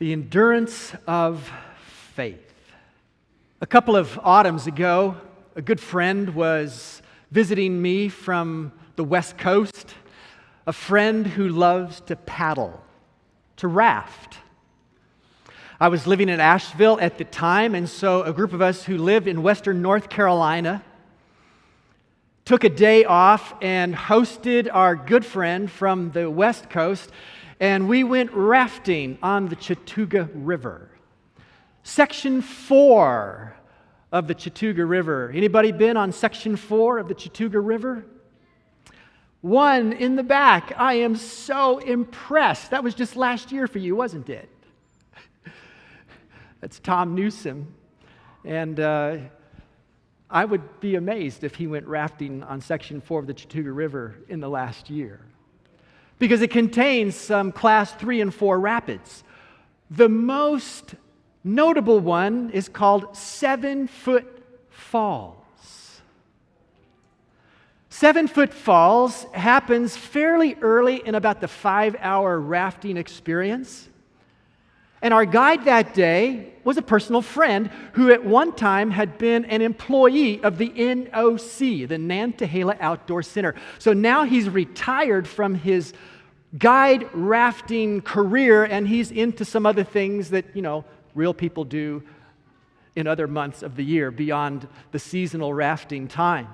The endurance of faith. A couple of autumns ago, a good friend was visiting me from the West Coast, a friend who loves to paddle, to raft. I was living in Asheville at the time, and so a group of us who lived in western North Carolina took a day off and hosted our good friend from the West Coast, and we went rafting on the Chattooga River. Section 4 of the Chattooga River. Anybody been on Section 4 of the Chattooga River? One in the back. I am so impressed. That was just last year for you, wasn't it? That's Tom Newsom. And I would be amazed if he went rafting on Section 4 of the Chattooga River in the last year, because it contains some Class 3 and 4 rapids. The most notable one is called 7 Foot Falls. 7 Foot Falls happens fairly early in about the 5-hour rafting experience. And our guide that day was a personal friend who at one time had been an employee of the NOC, the Nantahala Outdoor Center. So now he's retired from his guide rafting career, and he's into some other things that, real people do in other months of the year beyond the seasonal rafting time.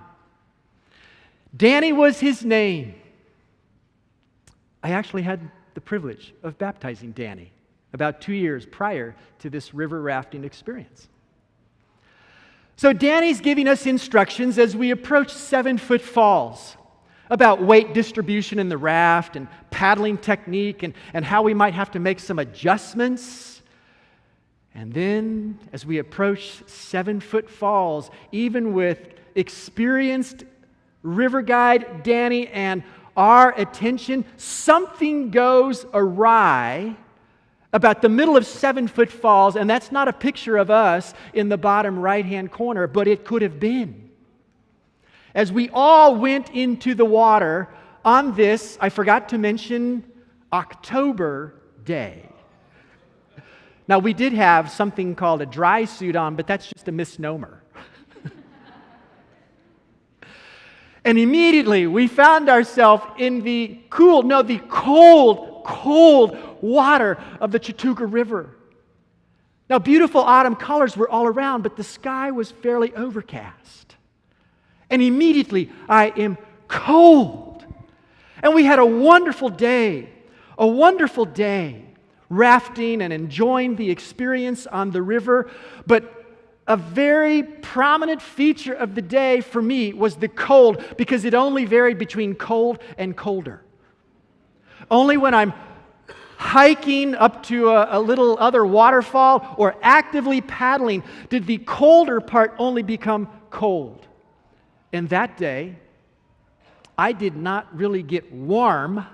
Danny was his name. I actually had the privilege of baptizing Danny about 2 years prior to this river rafting experience. So Danny's giving us instructions as we approach 7 Foot Falls about weight distribution in the raft and paddling technique and how we might have to make some adjustments. And then as we approach 7 Foot Falls, even with experienced river guide Danny and our attention, something goes awry about the middle of 7 Foot Falls, and that's not a picture of us in the bottom right-hand corner, but it could have been. As we all went into the water on this, I forgot to mention, October day. Now, we did have something called a dry suit on, but that's just a misnomer. And immediately we found ourselves in the cold water of the Chattooga River. Now, beautiful autumn colors were all around, but the sky was fairly overcast. And immediately I am cold. And we had a wonderful day rafting and enjoying the experience on the river, but a very prominent feature of the day for me was the cold, because it only varied between cold and colder. Only when I'm hiking up to a little other waterfall or actively paddling did the colder part only become cold. And that day, I did not really get warm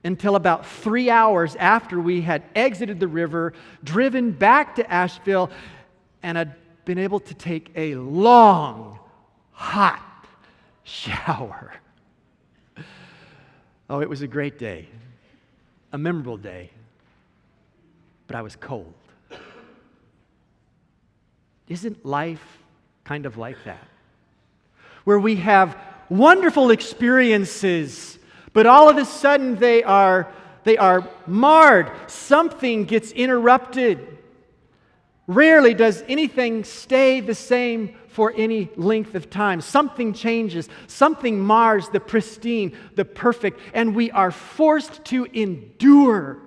until about 3 hours after we had exited the river, driven back to Asheville, and I'd been able to take a long, hot shower. Oh, it was a great day, a memorable day, but I was cold. Isn't life kind of like that? Where we have wonderful experiences, but all of a sudden they are marred. Something gets interrupted. Rarely does anything stay the same for any length of time. Something changes. Something mars the pristine, the perfect, and we are forced to endure.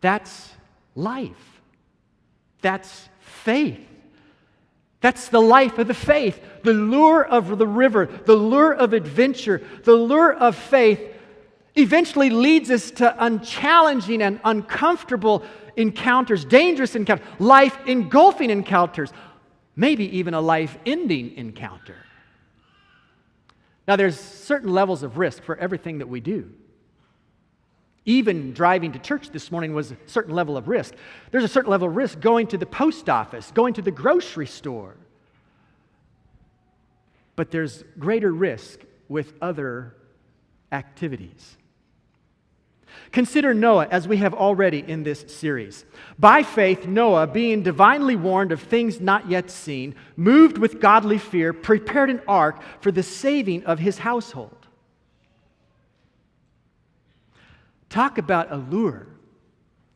That's life. That's faith. That's the life of the faith. The lure of the river, the lure of adventure, the lure of faith eventually leads us to unchallenging and uncomfortable encounters, dangerous encounters, life-engulfing encounters, maybe even a life-ending encounter. Now, there's certain levels of risk for everything that we do. Even driving to church this morning was a certain level of risk. There's a certain level of risk going to the post office, going to the grocery store. But there's greater risk with other activities. Consider Noah, as we have already in this series. By faith, Noah, being divinely warned of things not yet seen, moved with godly fear, prepared an ark for the saving of his household. Talk about a lure.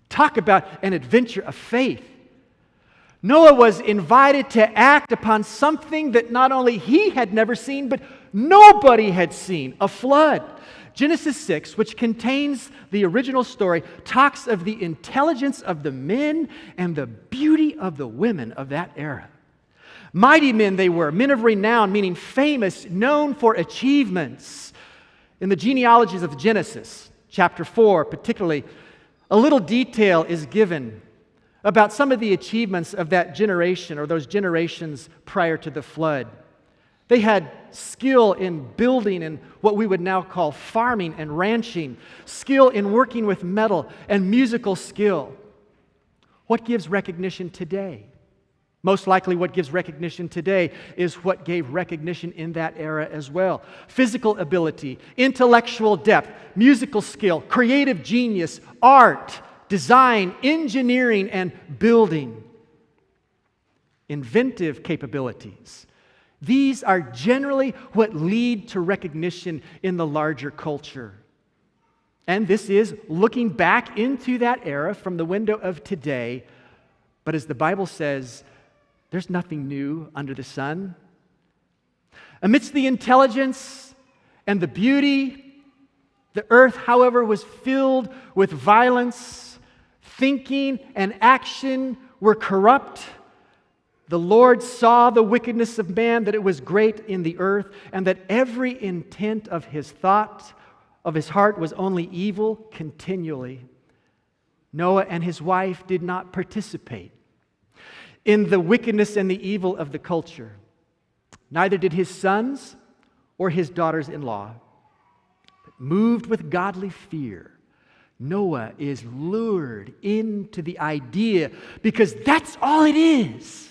Talk about an adventure of faith. Noah was invited to act upon something that not only he had never seen, but nobody had seen, a flood. Genesis 6, which contains the original story, talks of the intelligence of the men and the beauty of the women of that era. Mighty men they were, men of renown, meaning famous, known for achievements. In the genealogies of Genesis, chapter 4 particularly, a little detail is given about some of the achievements of that generation or those generations prior to the flood. They had skill in building and what we would now call farming and ranching, skill in working with metal, and musical skill. What gives recognition today? Most likely what gives recognition today is what gave recognition in that era as well. Physical ability, intellectual depth, musical skill, creative genius, art, design, engineering, and building. Inventive capabilities. These are generally what lead to recognition in the larger culture. And this is looking back into that era from the window of today. But as the Bible says, there's nothing new under the sun. Amidst the intelligence and the beauty, the earth, however, was filled with violence. Thinking and action were corrupt. The Lord saw the wickedness of man, that it was great in the earth, and that every intent of his thought, of his heart, was only evil continually. Noah and his wife did not participate in the wickedness and the evil of the culture. Neither did his sons or his daughters-in-law. But moved with godly fear, Noah is lured into the idea, because that's all it is.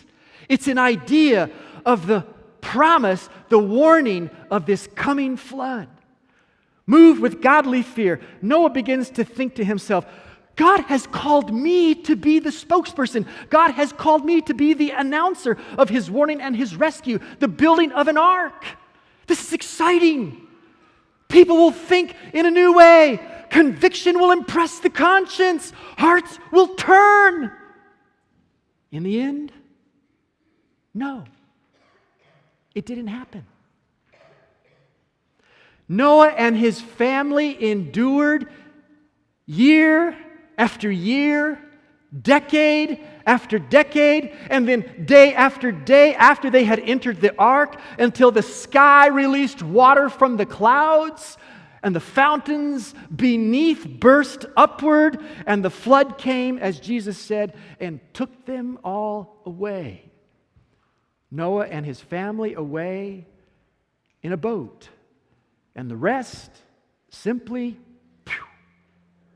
It's an idea of the promise, the warning of this coming flood. Moved with godly fear, Noah begins to think to himself, God has called me to be the spokesperson. God has called me to be the announcer of his warning and his rescue, the building of an ark. This is exciting. People will think in a new way. Conviction will impress the conscience. Hearts will turn. In the end, no, it didn't happen. Noah and his family endured year after year, decade after decade, and then day after day after they had entered the ark, until the sky released water from the clouds and the fountains beneath burst upward, and the flood came, as Jesus said, and took them all away. Noah and his family away in a boat, and the rest simply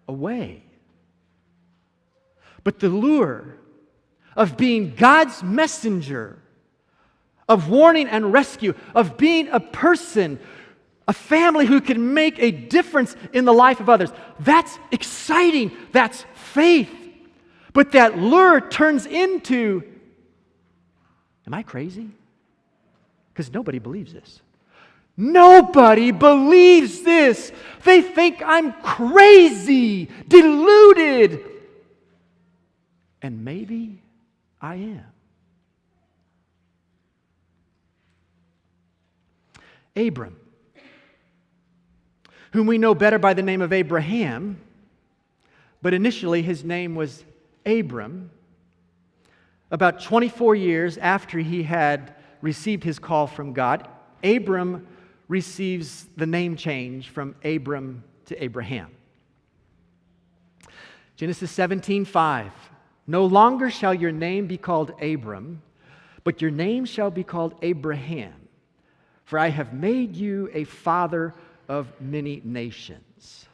away. But the lure of being God's messenger, of warning and rescue, of being a person, a family who can make a difference in the life of others, that's exciting, that's faith. But that lure turns into, am I crazy? Because nobody believes this. Nobody believes this. They think I'm crazy, deluded. And maybe I am. Abram, whom we know better by the name of Abraham, but initially his name was Abram. About 24 years after he had received his call from God, Abram receives the name change from Abram to Abraham. Genesis 17:5. No longer shall your name be called Abram, but your name shall be called Abraham, for I have made you a father of many nations.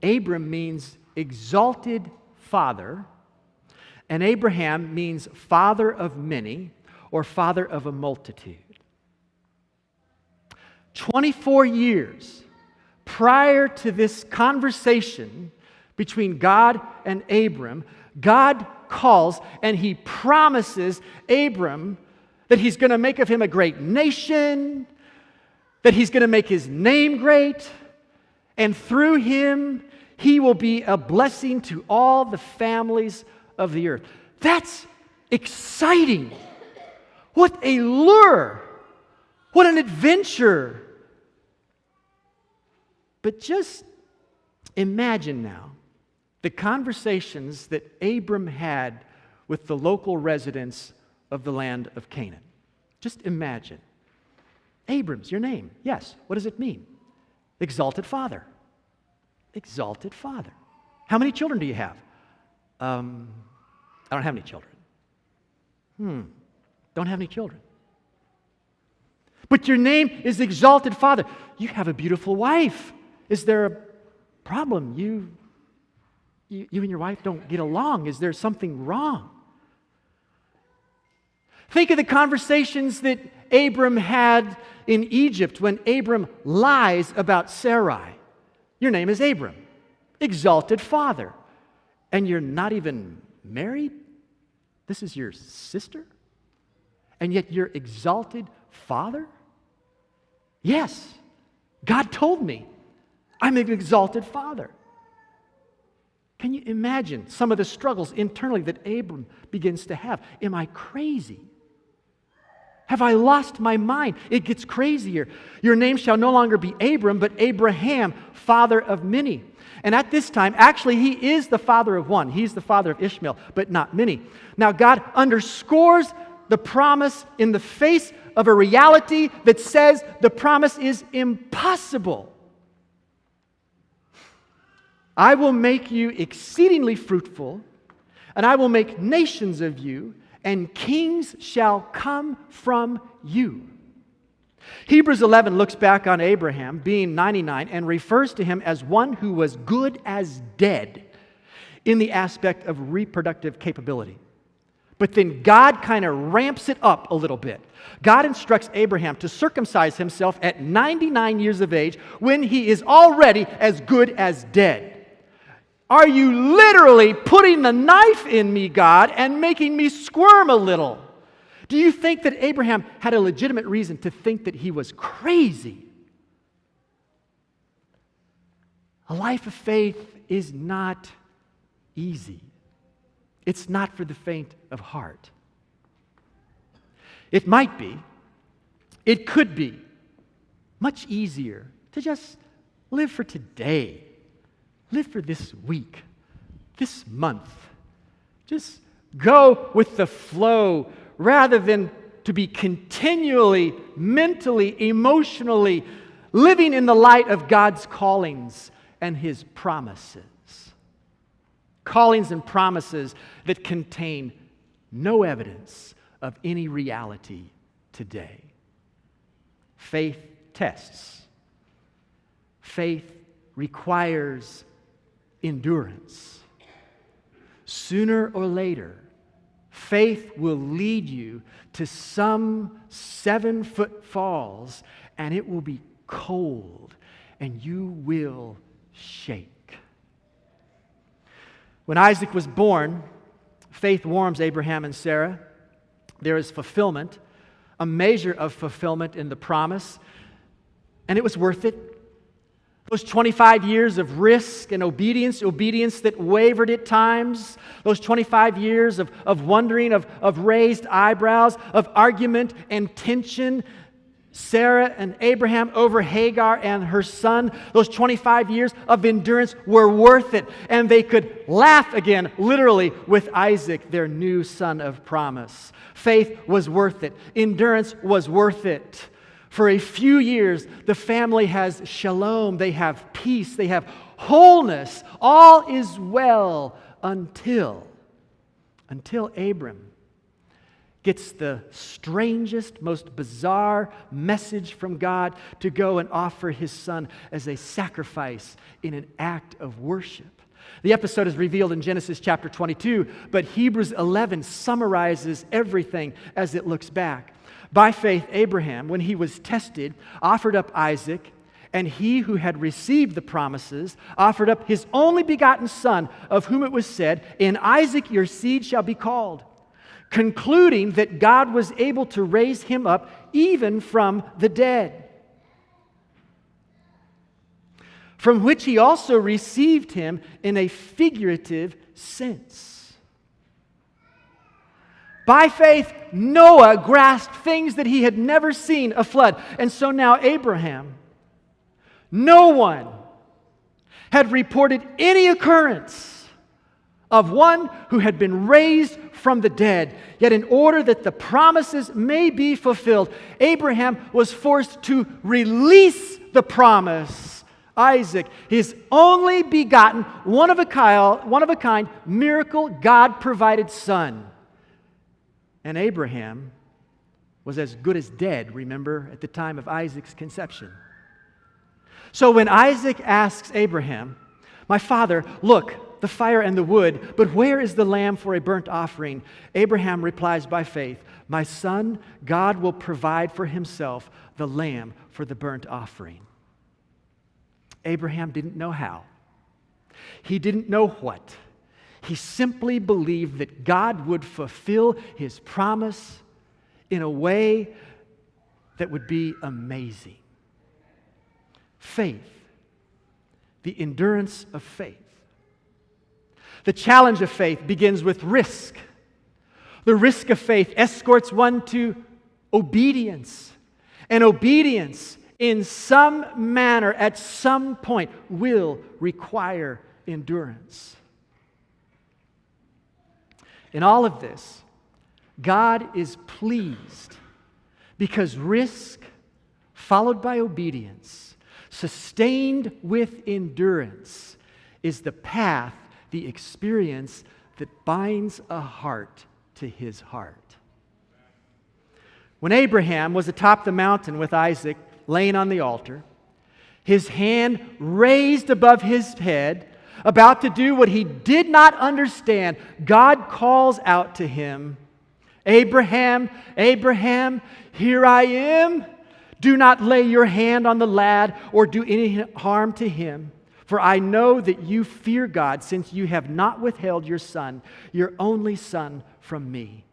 Abram means exalted father, and Abraham means father of many or father of a multitude. 24 years prior to this conversation between God and Abram, God calls and he promises Abram that he's going to make of him a great nation, that he's going to make his name great, and through him, he will be a blessing to all the families of the earth. That's exciting. What a lure. What an adventure. But just imagine now the conversations that Abram had with the local residents of the land of Canaan. Just imagine. Abram's your name. Yes. What does it mean? Exalted father. Exalted father. How many children do you have? I don't have any children. Don't have any children. But your name is Exalted Father. You have a beautiful wife. Is there a problem? You and your wife don't get along. Is there something wrong? Think of the conversations that Abram had in Egypt when Abram lies about Sarai. Your name is Abram, Exalted Father, and you're not even married? This is your sister? And yet you're Exalted Father? Yes, God told me I'm an exalted father. Can you imagine some of the struggles internally that Abram begins to have? Am I crazy? Have I lost my mind? It gets crazier. Your name shall no longer be Abram, but Abraham, father of many. And at this time, actually, he is the father of one. He's the father of Ishmael, but not many. Now, God underscores the promise in the face of a reality that says the promise is impossible. I will make you exceedingly fruitful, and I will make nations of you, and kings shall come from you. Hebrews 11 looks back on Abraham being 99 and refers to him as one who was good as dead in the aspect of reproductive capability. But then God kind of ramps it up a little bit. God instructs Abraham to circumcise himself at 99 years of age when he is already as good as dead. Are you literally putting the knife in me, God, and making me squirm a little? Do you think that Abraham had a legitimate reason to think that he was crazy? A life of faith is not easy. It's not for the faint of heart. It might be, it could be much easier to just live for today. Live for this week, this month. Just go with the flow rather than to be continually, mentally, emotionally living in the light of God's callings and His promises. Callings and promises that contain no evidence of any reality today. Faith tests. Faith requires endurance. Sooner or later, faith will lead you to some 7-foot falls, and it will be cold, and you will shake. When Isaac was born, faith warms Abraham and Sarah. There is fulfillment, a measure of fulfillment in the promise, and it was worth it. Those 25 years of risk and obedience that wavered at times, those 25 years of wondering, of raised eyebrows, of argument and tension, Sarah and Abraham over Hagar and her son, those 25 years of endurance were worth it. And they could laugh again, literally, with Isaac, their new son of promise. Faith was worth it. Endurance was worth it. For a few years, the family has shalom, they have peace, they have wholeness. All is well until Abram gets the strangest, most bizarre message from God to go and offer his son as a sacrifice in an act of worship. The episode is revealed in Genesis chapter 22, but Hebrews 11 summarizes everything as it looks back. By faith, Abraham, when he was tested, offered up Isaac, And he who had received the promises offered up his only begotten son, of whom it was said, "In Isaac your seed shall be called," concluding that God was able to raise him up even from the dead, from which he also received him in a figurative sense. By faith, Noah grasped things that he had never seen, a flood. And so now Abraham, no one had reported any occurrence of one who had been raised from the dead. Yet in order that the promises may be fulfilled, Abraham was forced to release the promise. Isaac, his only begotten, one of a kind, miracle, God-provided son. And Abraham was as good as dead, remember, at the time of Isaac's conception. So when Isaac asks Abraham, "My father, look, the fire and the wood, but where is the lamb for a burnt offering?" Abraham replies by faith, "My son, God will provide for himself the lamb for the burnt offering." Abraham didn't know how. He didn't know what. He simply believed that God would fulfill his promise in a way that would be amazing. Faith, the endurance of faith. The challenge of faith begins with risk. The risk of faith escorts one to obedience. And obedience, in some manner, at some point, will require endurance. In all of this, God is pleased because risk followed by obedience, sustained with endurance, is the path, the experience that binds a heart to his heart. When Abraham was atop the mountain with Isaac laying on the altar, his hand raised above his head, about to do what he did not understand, God calls out to him, "Abraham, Abraham, here I am. Do not lay your hand on the lad or do any harm to him. For I know that you fear God, since you have not withheld your son, your only son, from me.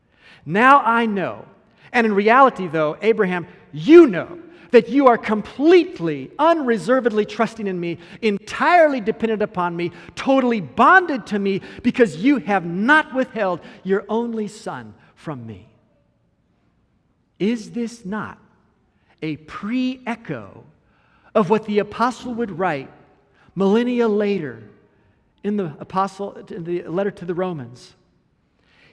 Now I know." And in reality, though, Abraham, you know that you are completely, unreservedly trusting in me, entirely dependent upon me, totally bonded to me, because you have not withheld your only son from me. Is this not a pre-echo of what the apostle would write millennia later in the letter to the Romans?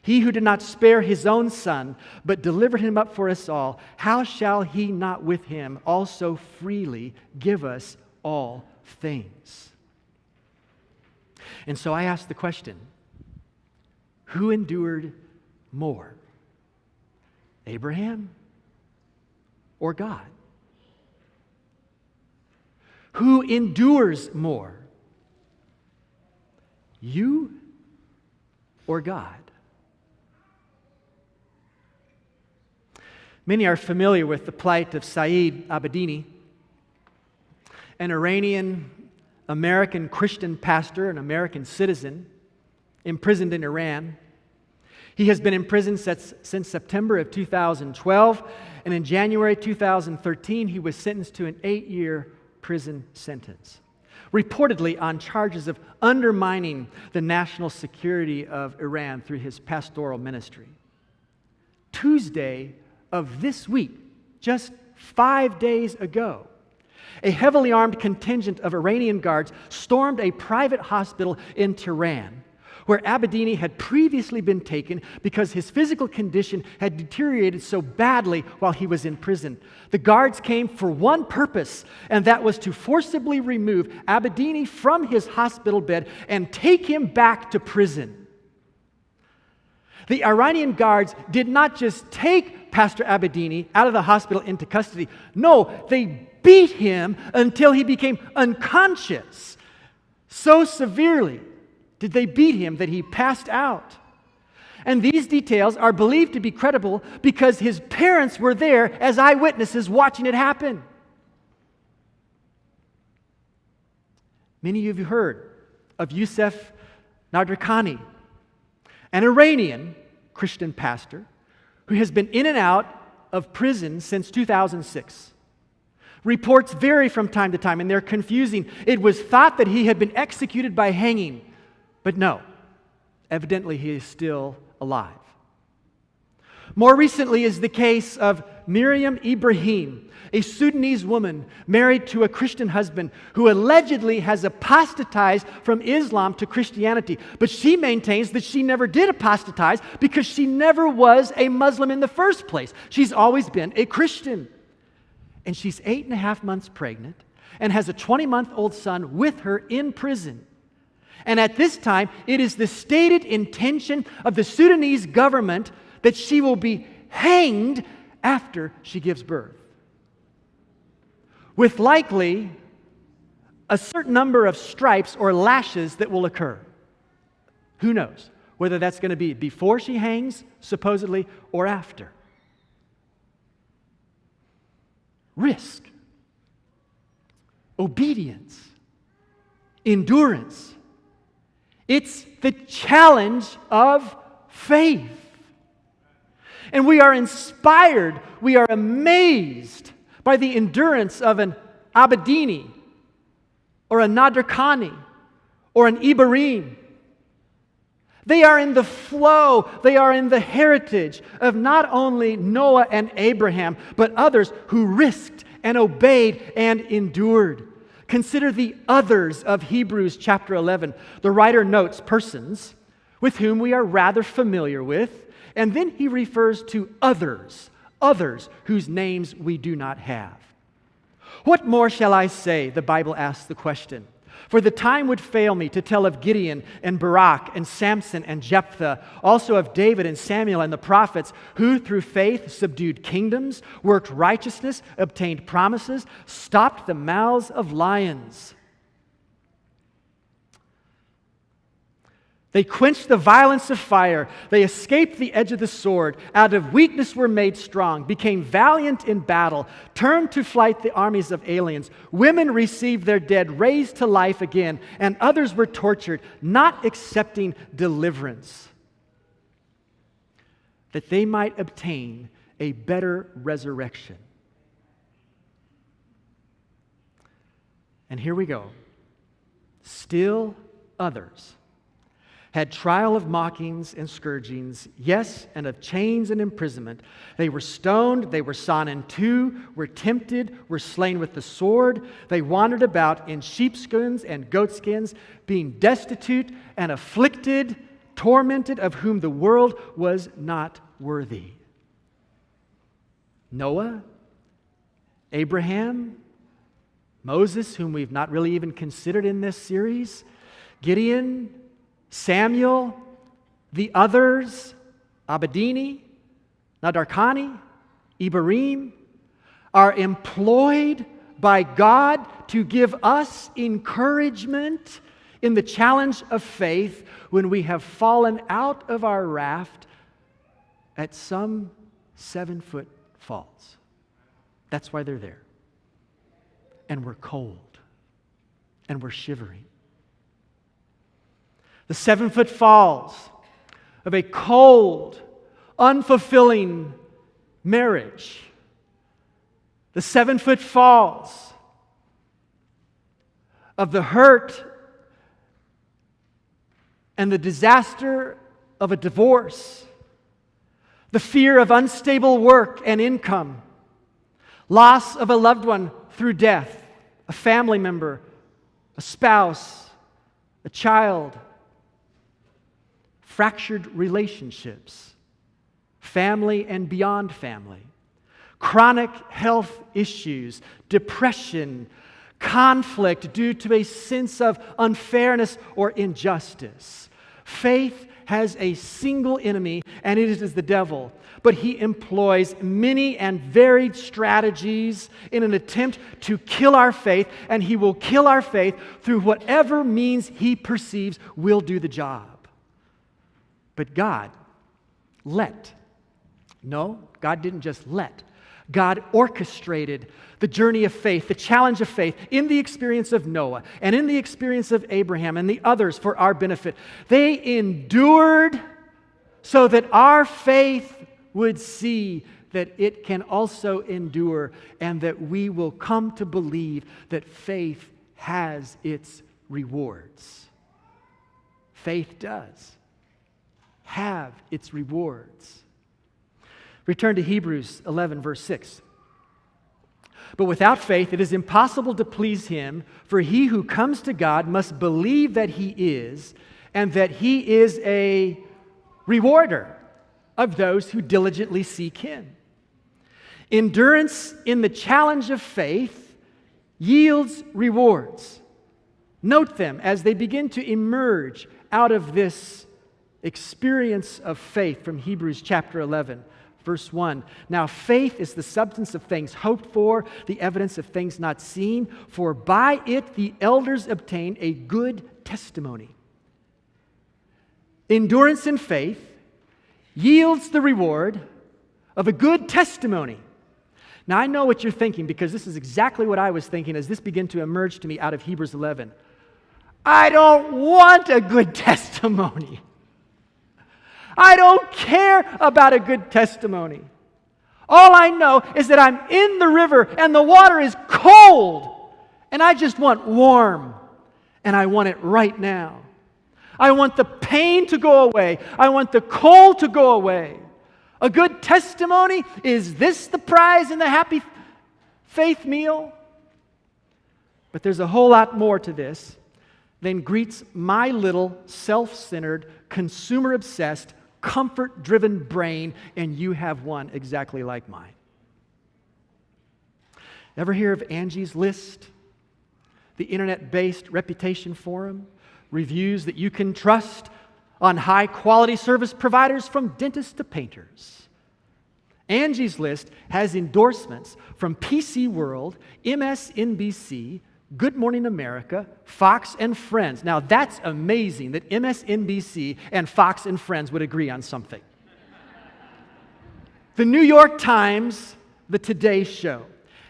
"He who did not spare his own son, but delivered him up for us all, how shall he not with him also freely give us all things?" And so I ask the question, who endured more? Abraham or God? Who endures more? You or God? Many are familiar with the plight of Saeed Abedini, an Iranian-American Christian pastor, an American citizen, imprisoned in Iran. He has been in prison since September of 2012, and in January 2013, he was sentenced to an 8-year prison sentence, reportedly on charges of undermining the national security of Iran through his pastoral ministry. Tuesday of this week, just 5 days ago, a heavily armed contingent of Iranian guards stormed a private hospital in Tehran, where Abedini had previously been taken because his physical condition had deteriorated so badly while he was in prison. The guards came for one purpose, and that was to forcibly remove Abedini from his hospital bed and take him back to prison. The Iranian guards did not just take Pastor Abedini out of the hospital into custody. No, they beat him until he became unconscious. So severely did they beat him that he passed out. And these details are believed to be credible because his parents were there as eyewitnesses watching it happen. Many of you heard of Youssef Nadarkhani, an Iranian Christian pastor who has been in and out of prison since 2006. Reports vary from time to time, and they're confusing. It was thought that he had been executed by hanging, but no. Evidently, he is still alive. More recently is the case of Miriam Ibrahim, a Sudanese woman married to a Christian husband who allegedly has apostatized from Islam to Christianity. But she maintains that she never did apostatize because she never was a Muslim in the first place. She's always been a Christian. And she's 8.5 months pregnant and has a 20-month-old son with her in prison. And at this time, it is the stated intention of the Sudanese government that she will be hanged after she gives birth, with likely a certain number of stripes or lashes that will occur. Who knows whether that's going to be before she hangs, supposedly, or after. Risk, obedience, endurance. It's the challenge of faith. And we are inspired, we are amazed by the endurance of an Abedini or a Nadarkhani or an Ibrahim. They are in the flow, they are in the heritage of not only Noah and Abraham, but others who risked and obeyed and endured. Consider the others of Hebrews chapter 11. The writer notes persons with whom we are rather familiar with, and then he refers to others whose names we do not have. What more shall I say? The Bible asks the question. For the time would fail me to tell of Gideon and Barak and Samson and Jephthah, also of David and Samuel and the prophets, who through faith subdued kingdoms, worked righteousness, obtained promises, stopped the mouths of lions. They quenched the violence of fire. They escaped the edge of the sword. Out of weakness were made strong, became valiant in battle, turned to flight the armies of aliens. Women received their dead raised to life again, and others were tortured, not accepting deliverance, that they might obtain a better resurrection. And here we go. Still others had trial of mockings and scourgings, yes, and of chains and imprisonment. They were stoned, they were sawn in two, were tempted, were slain with the sword. They wandered about in sheepskins and goatskins, being destitute and afflicted, tormented, of whom the world was not worthy. Noah, Abraham, Moses, whom we've not really even considered in this series, Gideon, Samuel, the others, Abedini, Nadarkhani, Ibrahim, are employed by God to give us encouragement in the challenge of faith when we have fallen out of our raft at some 7-foot falls. That's why they're there. And we're cold. And we're shivering. The 7-foot falls of a cold, unfulfilling marriage. The 7-foot falls of the hurt and the disaster of a divorce. The fear of unstable work and income. Loss of a loved one through death, a family member, a spouse, a child. Fractured relationships, family and beyond family, chronic health issues, depression, conflict due to a sense of unfairness or injustice. Faith has a single enemy, and it is the devil. But he employs many and varied strategies in an attempt to kill our faith, and he will kill our faith through whatever means he perceives will do the job. But God didn't just let. God orchestrated the journey of faith, the challenge of faith, in the experience of Noah and in the experience of Abraham and the others for our benefit. They endured so that our faith would see that it can also endure and that we will come to believe that faith has its rewards. Faith does have its rewards. Return to Hebrews 11, verse 6. But without faith, it is impossible to please Him, for he who comes to God must believe that He is, and that He is a rewarder of those who diligently seek Him. Endurance in the challenge of faith yields rewards. Note them as they begin to emerge out of this experience of faith from Hebrews chapter 11. Verse 1, now faith is the substance of things hoped for, the evidence of things not seen, for by it the elders obtained a good testimony. Endurance in faith yields the reward of a good testimony. Now I know what you're thinking, because this is exactly what I was thinking as this began to emerge to me out of Hebrews 11. I don't want a good testimony. I don't care about a good testimony. All I know is that I'm in the river and the water is cold and I just want warm, and I want it right now. I want the pain to go away. I want the cold to go away. A good testimony, is this the prize in the happy faith meal? But there's a whole lot more to this than greets my little self-centered, consumer-obsessed, comfort-driven brain, and you have one exactly like mine. Ever hear of Angie's List? The internet-based reputation forum? Reviews that you can trust on high-quality service providers from dentists to painters. Angie's List has endorsements from PC World, MSNBC, Good Morning America, Fox, and Friends. Now that's amazing that MSNBC and Fox and Friends would agree on something. The New York Times, the Today Show.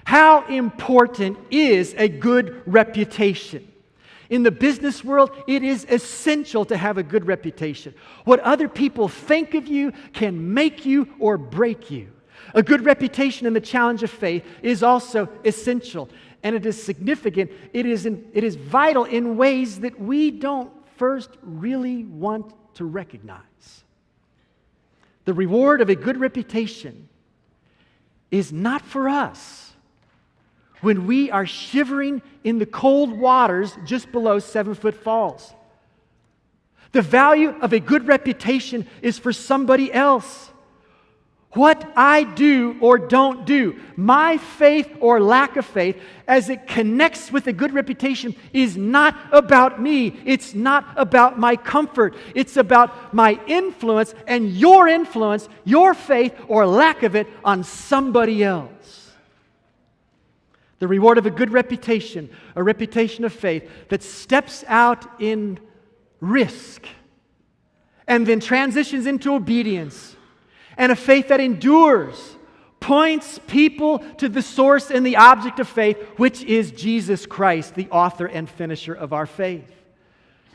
How important is a good reputation? In the business world, it is essential to have a good reputation. What other people think of you can make you or break you. A good reputation in the challenge of faith is also essential. And it is significant, it is vital in ways that we don't first really want to recognize. The reward of a good reputation is not for us when we are shivering in the cold waters just below 7-Foot Falls. The value of a good reputation is for somebody else. What I do or don't do, my faith or lack of faith, as it connects with a good reputation, is not about me. It's not about my comfort. It's about my influence and your influence, your faith or lack of it on somebody else. The reward of a good reputation, a reputation of faith that steps out in risk and then transitions into obedience, and a faith that endures, points people to the source and the object of faith, which is Jesus Christ, the author and finisher of our faith.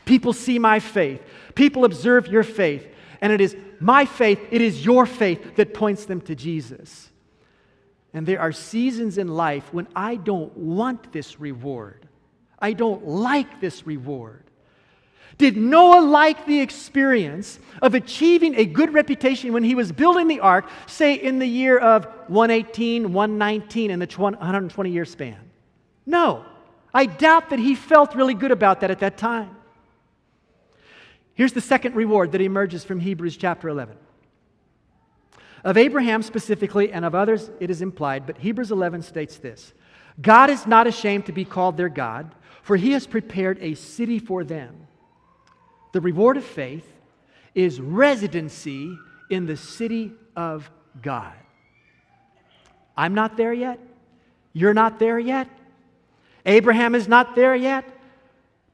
People see my faith. People observe your faith. And it is my faith, it is your faith that points them to Jesus. And there are seasons in life when I don't want this reward. I don't like this reward. Did Noah like the experience of achieving a good reputation when he was building the ark, say in the year of 118, 119 in the 120-year span? No. I doubt that he felt really good about that at that time. Here's the second reward that emerges from Hebrews chapter 11. Of Abraham specifically, and of others it is implied, but Hebrews 11 states this: God is not ashamed to be called their God, for He has prepared a city for them. The reward of faith is residency in the city of God. I'm not there yet. You're not there yet. Abraham is not there yet.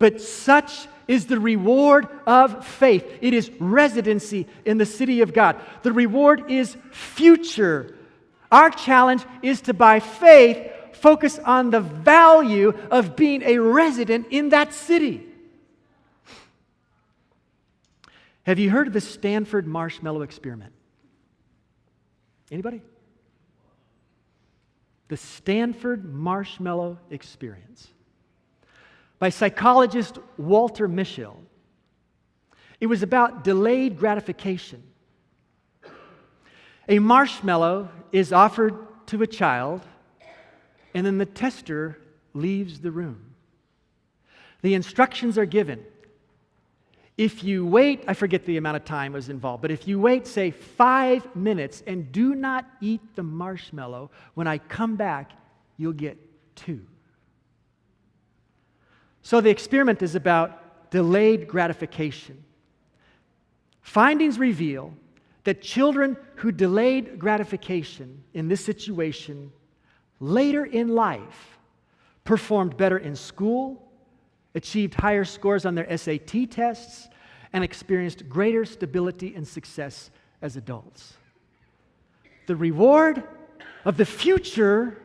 But such is the reward of faith. It is residency in the city of God. The reward is future. Our challenge is to, by faith, focus on the value of being a resident in that city. Have you heard of the Stanford Marshmallow Experiment? Anybody? The Stanford Marshmallow Experience by psychologist Walter Mischel. It was about delayed gratification. A marshmallow is offered to a child, and then the tester leaves the room. The instructions are given. If you wait, I forget the amount of time was involved, but if you wait, say, 5 minutes and do not eat the marshmallow, when I come back, you'll get 2. So the experiment is about delayed gratification. Findings reveal that children who delayed gratification in this situation later in life performed better in school, achieved higher scores on their SAT tests, and experienced greater stability and success as adults. The reward of the future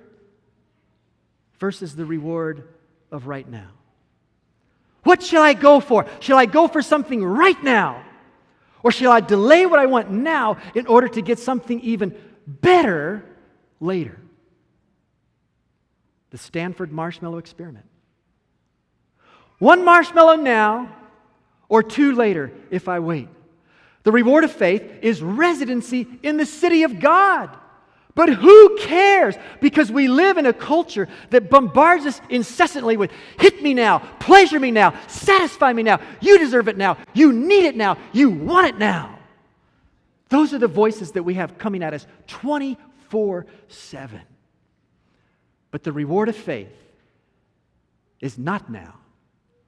versus the reward of right now. What shall I go for? Shall I go for something right now? Or shall I delay what I want now in order to get something even better later? The Stanford Marshmallow Experiment. 1 marshmallow now, or 2 later if I wait. The reward of faith is residency in the city of God. But who cares? Because we live in a culture that bombards us incessantly with hit me now, pleasure me now, satisfy me now, you deserve it now, you need it now, you want it now. Those are the voices that we have coming at us 24/7. But the reward of faith is not now,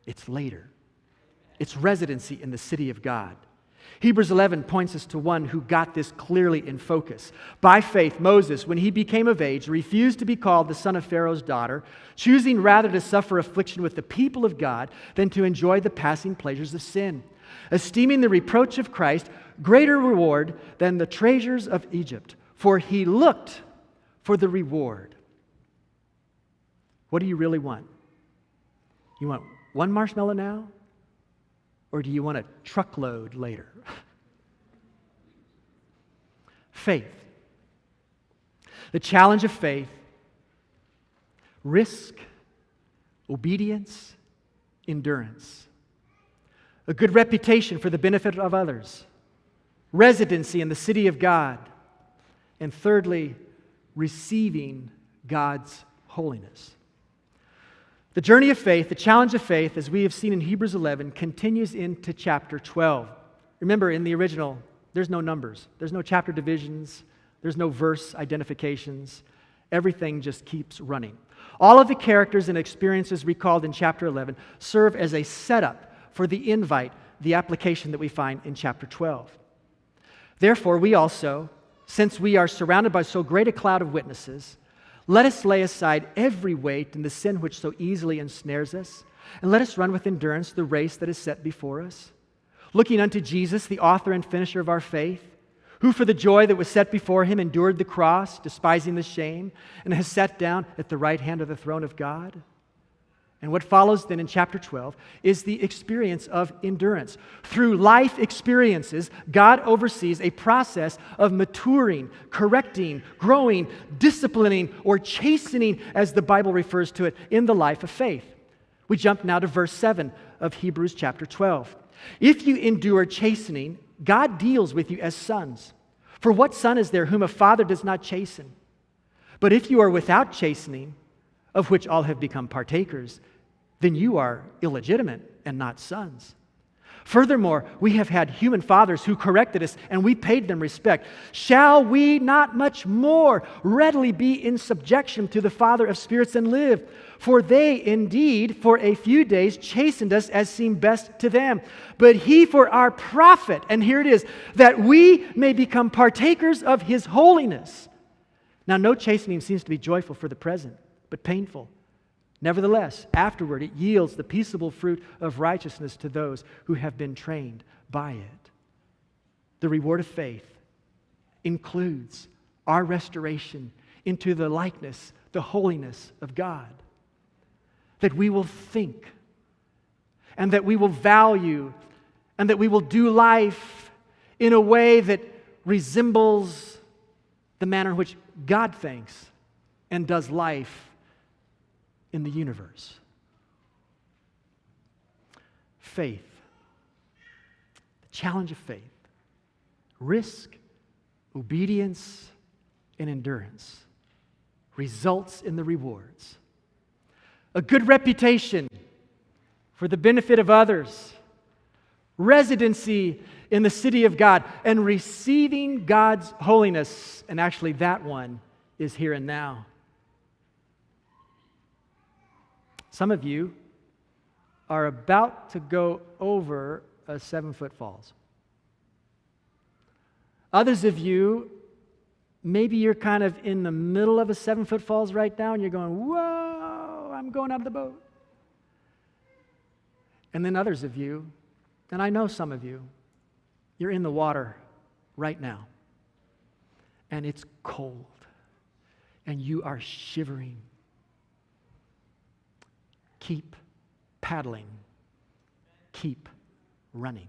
it's later. It's residency in the city of God. Hebrews 11 points us to one who got this clearly in focus. By faith, Moses, when he became of age, refused to be called the son of Pharaoh's daughter, choosing rather to suffer affliction with the people of God than to enjoy the passing pleasures of sin, esteeming the reproach of Christ greater reward than the treasures of Egypt, for he looked for the reward. What do you really want? You want 1 marshmallow now? Or do you want a truckload later? Faith. The challenge of faith. Risk, obedience, endurance. A good reputation for the benefit of others. Residency in the city of God. And thirdly, receiving God's holiness. The journey of faith, the challenge of faith, as we have seen in Hebrews 11, continues into chapter 12. Remember, in the original, there's no numbers. There's no chapter divisions. There's no verse identifications. Everything just keeps running. All of the characters and experiences recalled in chapter 11 serve as a setup for the invite, the application that we find in chapter 12. Therefore, we also, since we are surrounded by so great a cloud of witnesses, let us lay aside every weight and the sin which so easily ensnares us, and let us run with endurance the race that is set before us, looking unto Jesus, the author and finisher of our faith, who for the joy that was set before him endured the cross, despising the shame, and has sat down at the right hand of the throne of God. And what follows then in chapter 12 is the experience of endurance. Through life experiences, God oversees a process of maturing, correcting, growing, disciplining, or chastening, as the Bible refers to it, in the life of faith. We jump now to verse 7 of Hebrews chapter 12. If you endure chastening, God deals with you as sons. For what son is there whom a father does not chasten? But if you are without chastening, of which all have become partakers, then you are illegitimate and not sons. Furthermore, we have had human fathers who corrected us, and we paid them respect. Shall we not much more readily be in subjection to the Father of spirits and live? For they indeed for a few days chastened us as seemed best to them. But he for our profit, and here it is, that we may become partakers of his holiness. Now, no chastening seems to be joyful for the present, but painful. Nevertheless, afterward it yields the peaceable fruit of righteousness to those who have been trained by it. The reward of faith includes our restoration into the likeness, the holiness of God. That we will think, and that we will value, and that we will do life in a way that resembles the manner in which God thinks and does life in the universe. Faith. The challenge of faith. Risk, obedience, and endurance results in the rewards. A good reputation for the benefit of others, residency in the city of God, and receiving God's holiness. And actually, that one is here and now. Some of you are about to go over a 7-foot falls. Others of you, maybe you're kind of in the middle of a 7-foot falls right now, and you're going, whoa, I'm going out of the boat. And then others of you, and I know some of you, you're in the water right now, and it's cold, and you are shivering. Keep paddling. Keep running.